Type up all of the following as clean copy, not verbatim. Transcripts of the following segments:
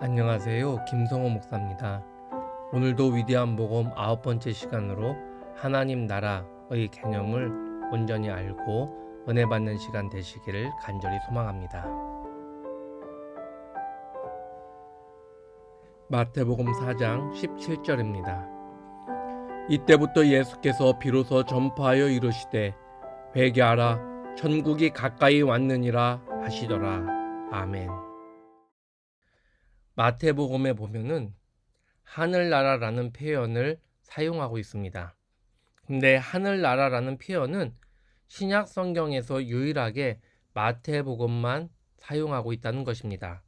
안녕하세요. 김성호 목사입니다. 오늘도 위대한 복음 9번째 시간으로 하나님 나라의 개념을 온전히 알고 은혜 받는 시간 되시기를 간절히 소망합니다. 마태복음 4장 17절입니다. 이때부터 예수께서 비로소 전파하여 이르시되 회개하라 천국이 가까이 왔느니라 하시더라. 아멘. 마태복음에 보면은 하늘나라라는 표현을 사용하고 있습니다. 근데 하늘나라라는 표현은 신약 성경에서 유일하게 마태복음만 사용하고 있다는 것입니다.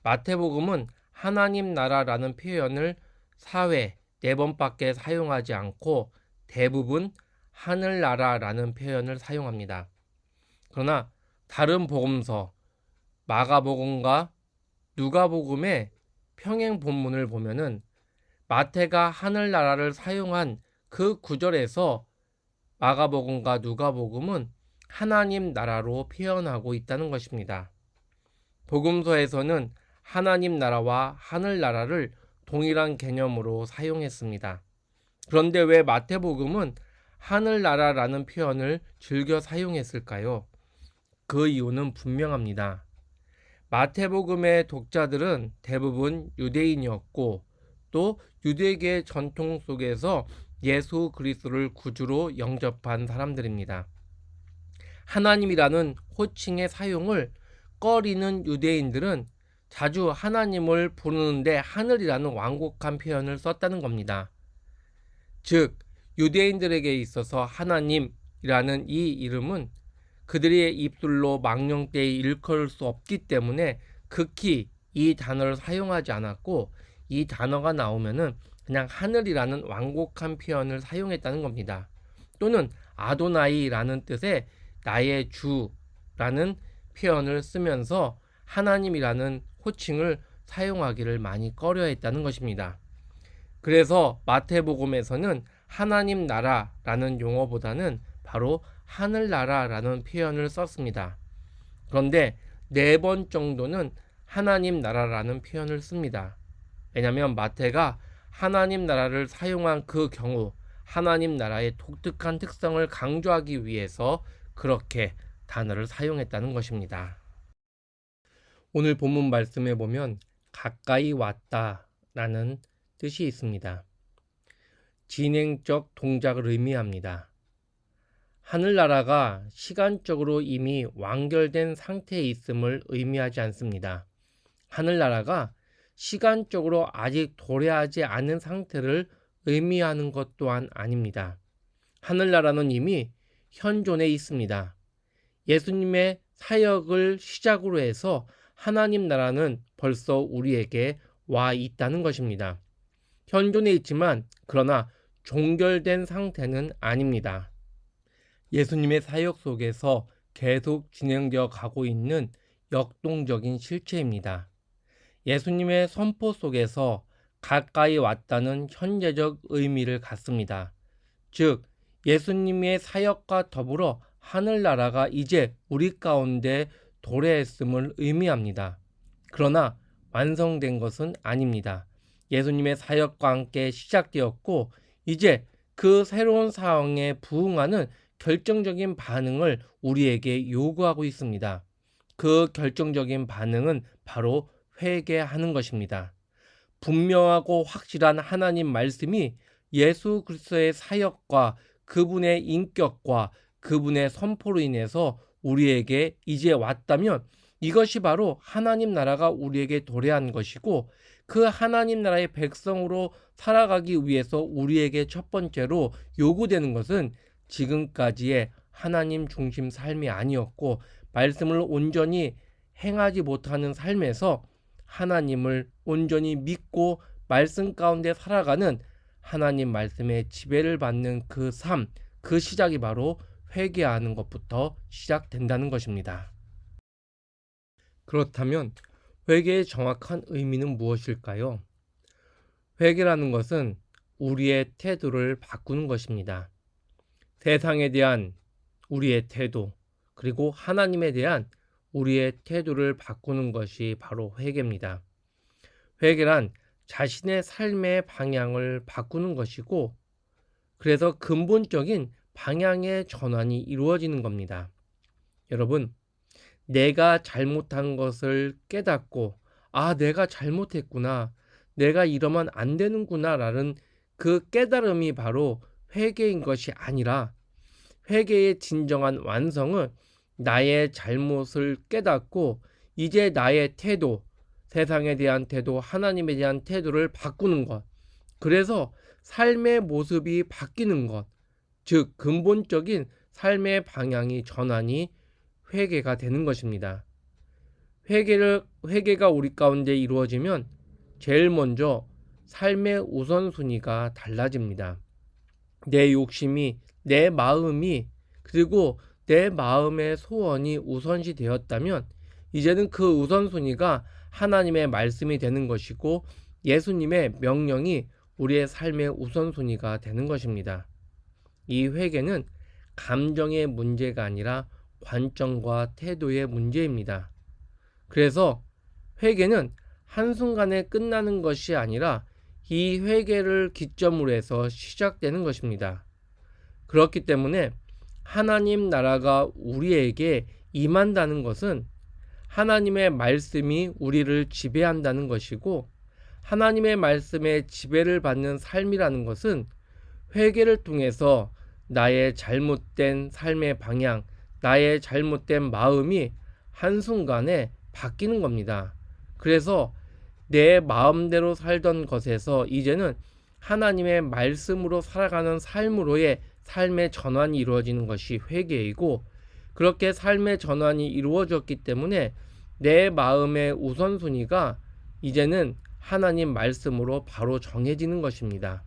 마태복음은 하나님 나라라는 표현을 4번밖에 사용하지 않고 대부분 하늘나라라는 표현을 사용합니다. 그러나 다른 복음서 마가복음과 누가복음의 평행 본문을 보면은 마태가 하늘나라를 사용한 그 구절에서 마가복음과 누가복음은 하나님 나라로 표현하고 있다는 것입니다. 복음서에서는 하나님 나라와 하늘나라를 동일한 개념으로 사용했습니다. 그런데 왜 마태복음은 하늘나라라는 표현을 즐겨 사용했을까요? 그 이유는 분명합니다. 마태복음의 독자들은 대부분 유대인이었고 또 유대계 전통 속에서 예수 그리스도를 구주로 영접한 사람들입니다. 하나님이라는 호칭의 사용을 꺼리는 유대인들은 자주 하나님을 부르는데 하늘이라는 완곡한 표현을 썼다는 겁니다. 즉 유대인들에게 있어서 하나님이라는 이 이름은 그들의 입술로 망령되이 일컬을 수 없기 때문에 극히 이 단어를 사용하지 않았고 이 단어가 나오면은 그냥 하늘이라는 완곡한 표현을 사용했다는 겁니다. 또는 아도나이라는 뜻의 나의 주라는 표현을 쓰면서 하나님이라는 호칭을 사용하기를 많이 꺼려했다는 것입니다. 그래서 마태복음에서는 하나님 나라라는 용어보다는 바로 하늘나라라는 표현을 썼습니다. 그런데 4번 정도는 하나님 나라라는 표현을 씁니다. 왜냐하면 마태가 하나님 나라를 사용한 그 경우 하나님 나라의 독특한 특성을 강조하기 위해서 그렇게 단어를 사용했다는 것입니다. 오늘 본문 말씀에 보면 가까이 왔다라는 뜻이 있습니다. 진행적 동작을 의미합니다. 하늘나라가 시간적으로 이미 완결된 상태에 있음을 의미하지 않습니다. 하늘나라가 시간적으로 아직 도래하지 않은 상태를 의미하는 것 또한 아닙니다. 하늘나라는 이미 현존해 있습니다. 예수님의 사역을 시작으로 해서 하나님 나라는 벌써 우리에게 와 있다는 것입니다. 현존해 있지만 그러나 종결된 상태는 아닙니다. 예수님의 사역 속에서 계속 진행되어 가고 있는 역동적인 실체입니다. 예수님의 선포 속에서 가까이 왔다는 현재적 의미를 갖습니다. 즉, 예수님의 사역과 더불어 하늘나라가 이제 우리 가운데 도래했음을 의미합니다. 그러나 완성된 것은 아닙니다. 예수님의 사역과 함께 시작되었고 이제 그 새로운 상황에 부응하는 결정적인 반응을 우리에게 요구하고 있습니다. 그 결정적인 반응은 바로 회개하는 것입니다. 분명하고 확실한 하나님 말씀이 예수 그리스도의 사역과 그분의 인격과 그분의 선포로 인해서 우리에게 이제 왔다면 이것이 바로 하나님 나라가 우리에게 도래한 것이고 그 하나님 나라의 백성으로 살아가기 위해서 우리에게 첫 번째로 요구되는 것은 지금까지의 하나님 중심 삶이 아니었고 말씀을 온전히 행하지 못하는 삶에서 하나님을 온전히 믿고 말씀 가운데 살아가는 하나님 말씀의 지배를 받는 그 삶, 그 시작이 바로 회개하는 것부터 시작된다는 것입니다. 그렇다면 회개의 정확한 의미는 무엇일까요? 회개라는 것은 우리의 태도를 바꾸는 것입니다. 세상에 대한 우리의 태도, 그리고 하나님에 대한 우리의 태도를 바꾸는 것이 바로 회개입니다. 회개란 자신의 삶의 방향을 바꾸는 것이고, 그래서 근본적인 방향의 전환이 이루어지는 겁니다. 여러분, 내가 잘못한 것을 깨닫고, 내가 잘못했구나, 내가 이러면 안 되는구나 라는 그 깨달음이 바로 회개인 것이 아니라, 회개의 진정한 완성은 나의 잘못을 깨닫고 이제 나의 태도, 세상에 대한 태도, 하나님에 대한 태도를 바꾸는 것, 그래서 삶의 모습이 바뀌는 것, 즉 근본적인 삶의 방향이 전환이 회개가 되는 것입니다. 회개가 우리 가운데 이루어지면 제일 먼저 삶의 우선순위가 달라집니다. 내 욕심이, 내 마음이, 그리고 내 마음의 소원이 우선시 되었다면 이제는 그 우선순위가 하나님의 말씀이 되는 것이고 예수님의 명령이 우리의 삶의 우선순위가 되는 것입니다. 이 회개는 감정의 문제가 아니라 관점과 태도의 문제입니다. 그래서 회개는 한순간에 끝나는 것이 아니라 이 회개를 기점으로 해서 시작되는 것입니다. 그렇기 때문에 하나님 나라가 우리에게 임한다는 것은 하나님의 말씀이 우리를 지배한다는 것이고, 하나님의 말씀에 지배를 받는 삶이라는 것은 회개를 통해서 나의 잘못된 삶의 방향, 나의 잘못된 마음이 한순간에 바뀌는 겁니다. 그래서 내 마음대로 살던 것에서 이제는 하나님의 말씀으로 살아가는 삶으로의 삶의 전환이 이루어지는 것이 회개이고, 그렇게 삶의 전환이 이루어졌기 때문에 내 마음의 우선순위가 이제는 하나님 말씀으로 바로 정해지는 것입니다.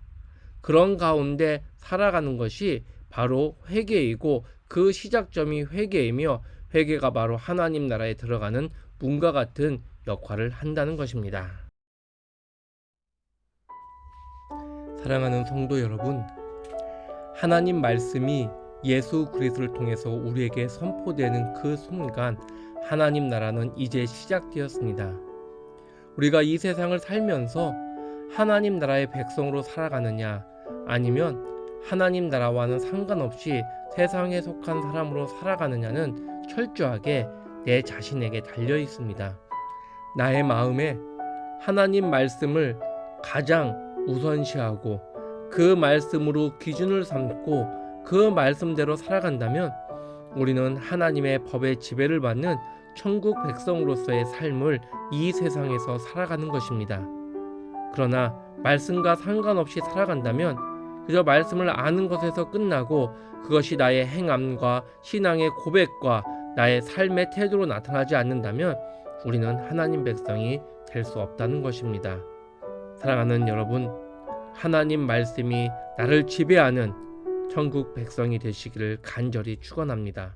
그런 가운데 살아가는 것이 바로 회개이고, 그 시작점이 회개이며, 회개가 바로 하나님 나라에 들어가는 문과 같은 역할을 한다는 것입니다. 사랑하는 성도 여러분, 하나님 말씀이 예수 그리스도를 통해서 우리에게 선포되는 그 순간 하나님 나라는 이제 시작되었습니다. 우리가 이 세상을 살면서 하나님 나라의 백성으로 살아가느냐, 아니면 하나님 나라와는 상관없이 세상에 속한 사람으로 살아가느냐는 철저하게 내 자신에게 달려 있습니다. 나의 마음에 하나님 말씀을 가장 우선시하고 그 말씀으로 기준을 삼고 그 말씀대로 살아간다면 우리는 하나님의 법의 지배를 받는 천국 백성으로서의 삶을 이 세상에서 살아가는 것입니다. 그러나 말씀과 상관없이 살아간다면 그저 말씀을 아는 것에서 끝나고 그것이 나의 행함과 신앙의 고백과 나의 삶의 태도로 나타나지 않는다면 우리는 하나님 백성이 될 수 없다는 것입니다. 사랑하는 여러분, 하나님 말씀이 나를 지배하는 천국 백성이 되시기를 간절히 축원합니다.